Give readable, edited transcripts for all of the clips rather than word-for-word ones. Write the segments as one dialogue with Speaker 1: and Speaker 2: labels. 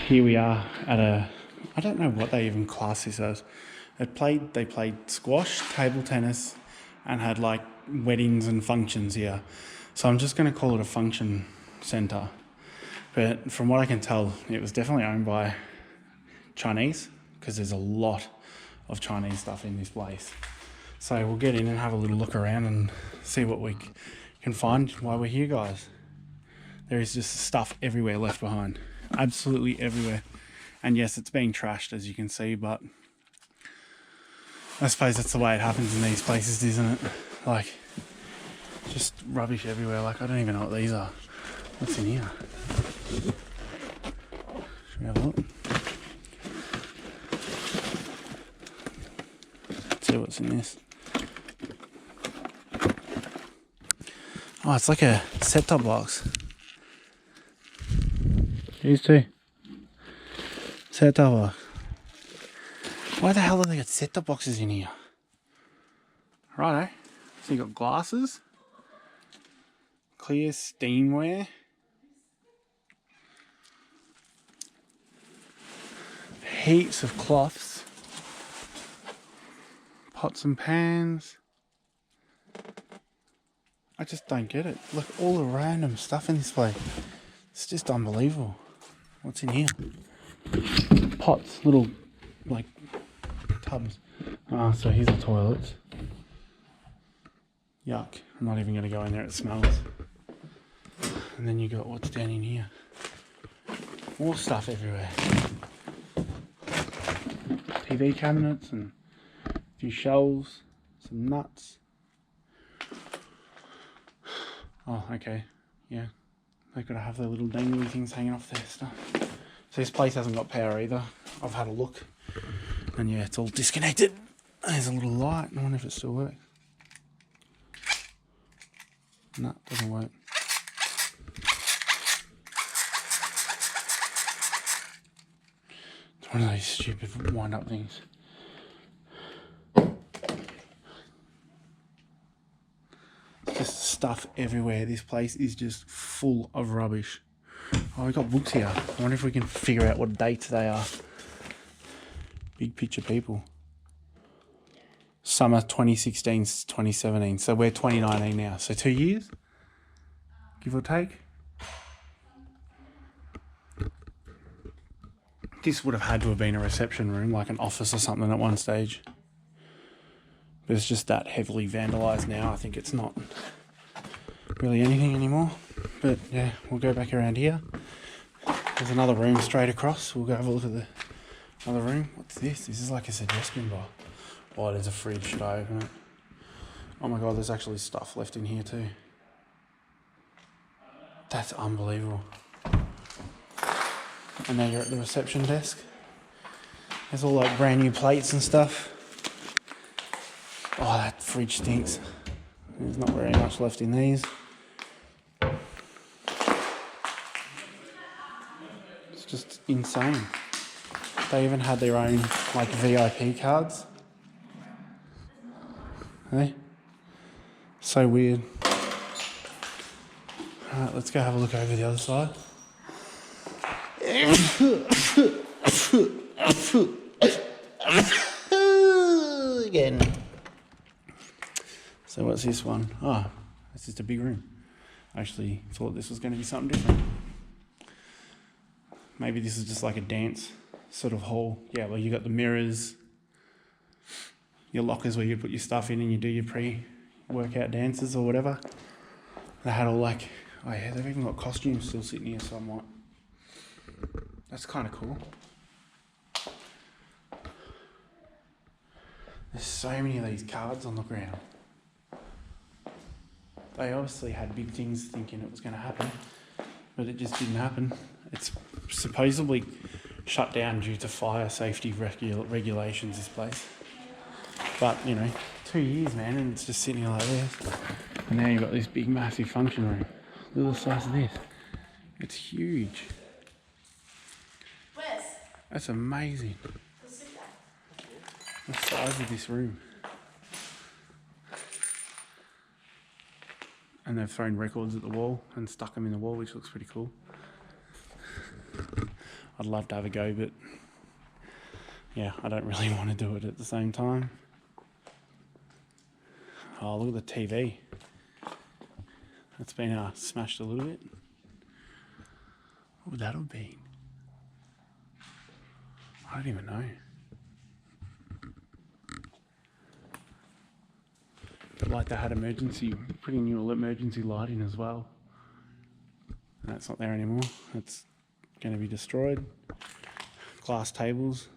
Speaker 1: here we are at I don't know what they even class this as. They played squash, table tennis, and had like weddings and functions here. So I'm just going to call it a function centre. But from what I can tell, it was definitely owned by Chinese, because there's a lot of Chinese stuff in this place. So we'll get in and have a little look around and see what we can find while we're here, guys. There is just stuff everywhere left behind. Absolutely everywhere. And yes, it's being trashed, as you can see, but I suppose that's the way it happens in these places, isn't it? Like, just rubbish everywhere. Like, I don't even know what these are. What's in here? Should we have a look? Let's see what's in this. Oh, it's like a set-top box. These two. Set-top box. Why the hell have they got set-top boxes in here? Righto. So you got glasses. Clear steamware. Heaps of cloths. Pots and pans. I just don't get it. Look, all the random stuff in this place. It's just unbelievable. What's in here? Pots, little, like, tubs. Ah, so here's the toilets. Yuck. I'm not even going to go in there, it smells. And then you got what's down in here. More stuff everywhere. TV cabinets and a few shelves, some nuts. Oh, okay. Yeah. They've got to have their little dangly things hanging off their stuff. So this place hasn't got power either. I've had a look. And yeah, it's all disconnected. There's a little light. I wonder if it still works. No, it doesn't work. It's one of those stupid wind-up things. Just stuff everywhere. This place is just full of rubbish. Oh, we've got books here. I wonder if we can figure out what dates they are. Big picture people. Summer 2016 to 2017. So we're 2019 now. So 2 years, give or take. This would have had to have been a reception room, like an office or something at one stage. But it's just that heavily vandalised now. I think it's not really anything anymore. But yeah, we'll go back around here. There's another room straight across. We'll go have a look at the other room. What's this? This is like a suggestion bar. Oh, there's a fridge. Should I open it? Oh my god, there's actually stuff left in here too. That's unbelievable. And now you're at the reception desk. There's all like brand new plates and stuff. Oh, that fridge stinks. There's not very much left in these. It's just insane. They even had their own like VIP cards. Hey? So weird. Alright, let's go have a look over the other side. Again. So what's this one? Oh, it's just a big room. I actually thought this was going to be something different. Maybe this is just like a dance sort of hall. Yeah, well, you got the mirrors, your lockers where you put your stuff in and you do your pre-workout dances or whatever. They had all like, oh yeah, they've even got costumes still sitting here somewhat. That's kind of cool. There's so many of these cards on the ground. They obviously had big things thinking it was going to happen, but it just didn't happen. It's supposedly shut down due to fire safety regulations, this place. But, you know, 2 years, man, and it's just sitting here like this. And now you've got this big, massive function room. Look at the size of this. It's huge. That's amazing. The size of this room. And they've thrown records at the wall and stuck them in the wall, which looks pretty cool. I'd love to have a go, but yeah, I don't really want to do it at the same time. Oh, look at the TV. It's been smashed a little bit. What would that have been? I don't even know. But like they had pretty new emergency lighting as well. And that's not there anymore. It's going to be destroyed. Glass tables.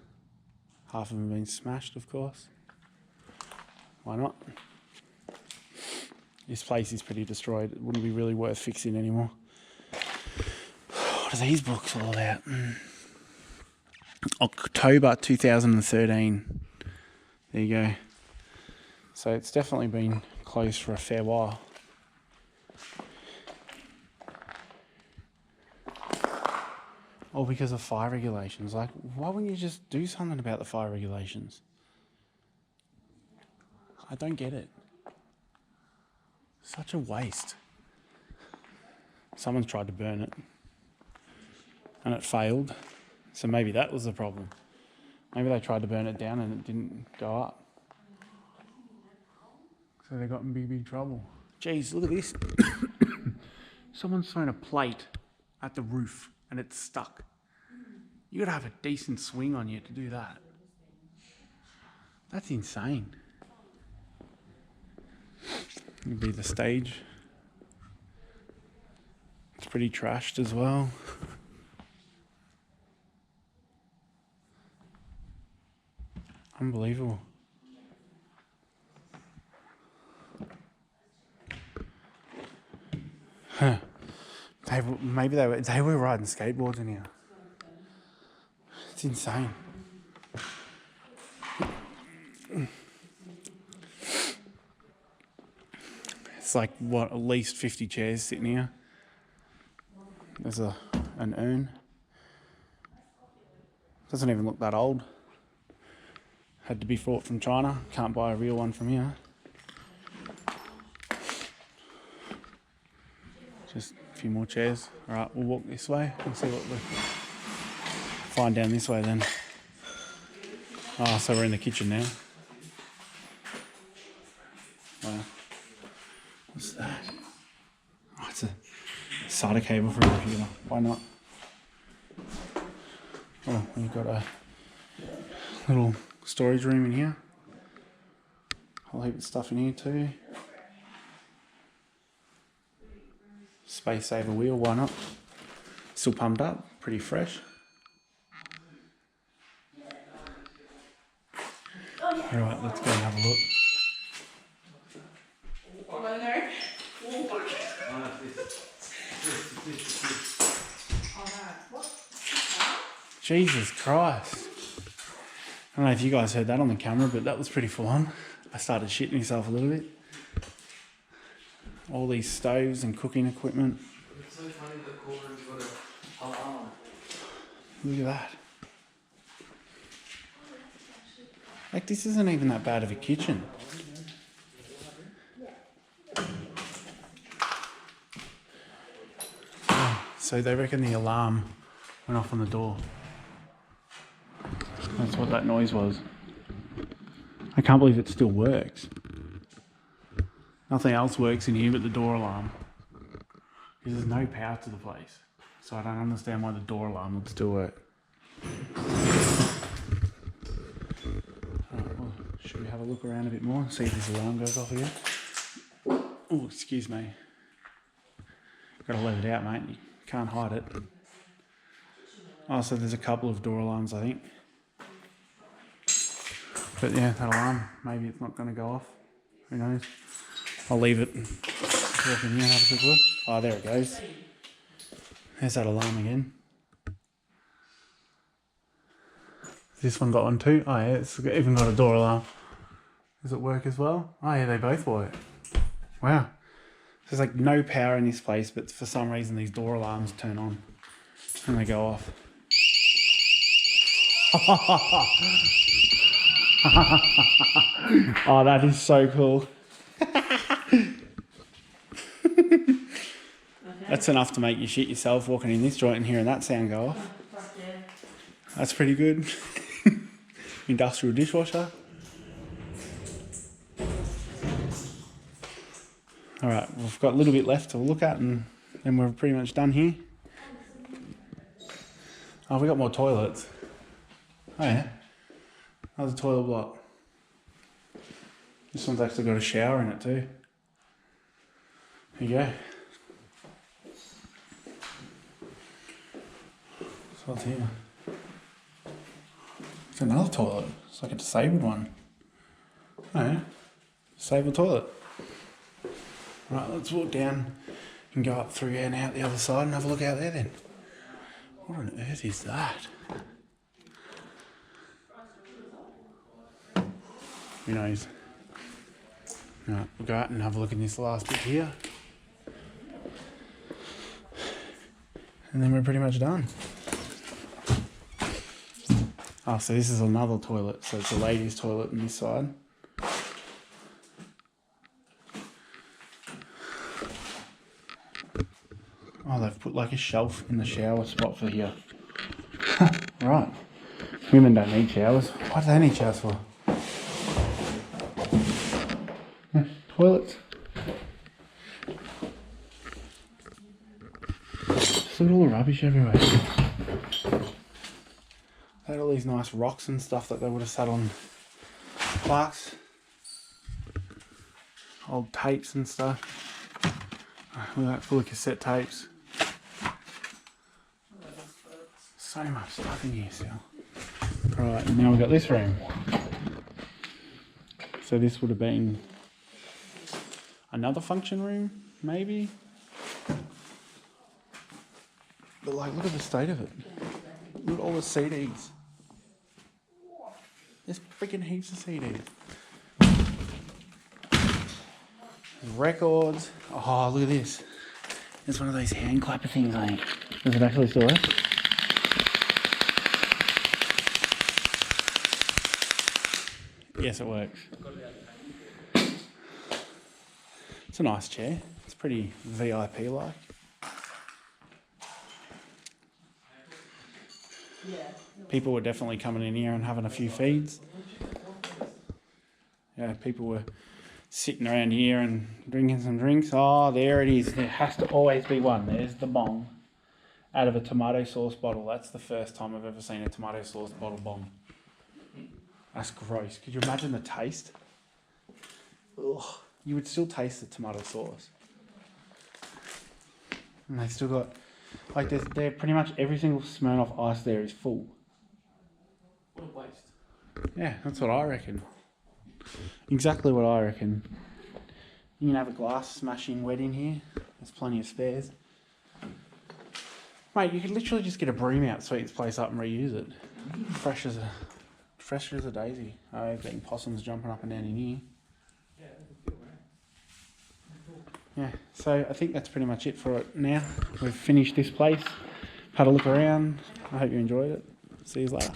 Speaker 1: Half of them have been smashed, of course. Why not? This place is pretty destroyed. It wouldn't be really worth fixing anymore. What are these books all about? October 2013. There you go. So it's definitely been closed for a fair while. All because of fire regulations. Like, why wouldn't you just do something about the fire regulations? I don't get it. Such a waste. Someone's tried to burn it and it failed. So maybe that was the problem. Maybe they tried to burn it down and it didn't go up. So they got in big trouble. Jeez, look at this. Someone's thrown a plate at the roof and it's stuck. You gotta have a decent swing on you to do that. That's insane. It'd be the stage. It's pretty trashed as well. Unbelievable. Huh. Maybe they were riding skateboards in here. It's insane. It's like what, at least 50 chairs sitting here. There's an urn. Doesn't even look that old. Had to be brought from China. Can't buy a real one from here. Just a few more chairs. All right, we'll walk this way and see what we find down this way then. Oh, so we're in the kitchen now. Wow. What's that? Oh, it's a SATA cable for a computer. Why not? Oh, we've got a little storage room in here. I'll heap of stuff in here too. Space saver wheel, why not? Still pumped up, pretty fresh. Alright, let's go and have a look. Jesus Christ. I don't know if you guys heard that on the camera, but that was pretty full on. I started shitting myself a little bit. All these stoves and cooking equipment.
Speaker 2: It's so funny that Corbin's got a alarm.
Speaker 1: Look at that. Like, this isn't even that bad of a kitchen. Oh, so they reckon the alarm went off on the door. That's what that noise was. I can't believe it still works. Nothing else works in here but the door alarm. Because there's no power to the place. So I don't understand why the door alarm would still work. Alright, well, should we have a look around a bit more and see if this alarm goes off again? Oh, excuse me. Gotta let it out, mate. You can't hide it. Oh, so there's a couple of door alarms, I think. But yeah, that alarm, maybe it's not going to go off. Who knows? I'll leave it. Walk in here and have a quick look. Oh, there it goes. There's that alarm again. This one got one too. Oh yeah, it's even got a door alarm. Does it work as well? Oh yeah, they both work. Wow. There's like no power in this place, but for some reason these door alarms turn on and they go off. Oh, that is so cool. That's enough to make you shit yourself walking in this joint and hearing that sound go off. That's pretty good. Industrial dishwasher. Alright, we've got a little bit left to look at and then we're pretty much done here. Oh, we got more toilets. Oh yeah. How's the toilet block? This one's actually got a shower in it too. There you go. So what's here? It's another toilet. It's like a disabled one. Oh yeah. Disabled toilet. Right, let's walk down and go up through and out the other side and have a look out there then. What on earth is that? Who knows? Right, we'll go out and have a look in this last bit here. And then we're pretty much done. Oh, so this is another toilet. So it's a ladies' toilet on this side. Oh, they've put like a shelf in the shower spot for here. Right. Women don't need showers. What do they need showers for? Toilets. Just look at all the rubbish everywhere. They had all these nice rocks and stuff that they would have sat on plaques. Old tapes and stuff. Look at that, full of cassette tapes. So much stuff in here still. Right, and now we've got this room. So this would have been another function room, maybe? But like, look at the state of it. Look at all the CDs. There's freaking heaps of CDs. Records. Oh, look at this. It's one of those hand clapper things, I think. Does it actually still work? Yes, it works. It's a nice chair. It's pretty VIP-like. People were definitely coming in here and having a few feeds. Yeah, people were sitting around here and drinking some drinks. Oh, there it is. There has to always be one. There's the bong out of a tomato sauce bottle. That's the first time I've ever seen a tomato sauce bottle bong. That's gross. Could you imagine the taste? Ugh. You would still taste the tomato sauce. And they've still got, like, they're pretty much every single Smirnoff Ice there is full.
Speaker 2: What a waste.
Speaker 1: Yeah, that's what I reckon. Exactly what I reckon. You can have a glass smashing wet in here. There's plenty of spares. Mate, you could literally just get a broom out, sweep this place up and reuse it. Fresh as a daisy. Oh, getting possums jumping up and down in here. Yeah, so I think that's pretty much it for it now. We've finished this place, had a look around. I hope you enjoyed it. See you later.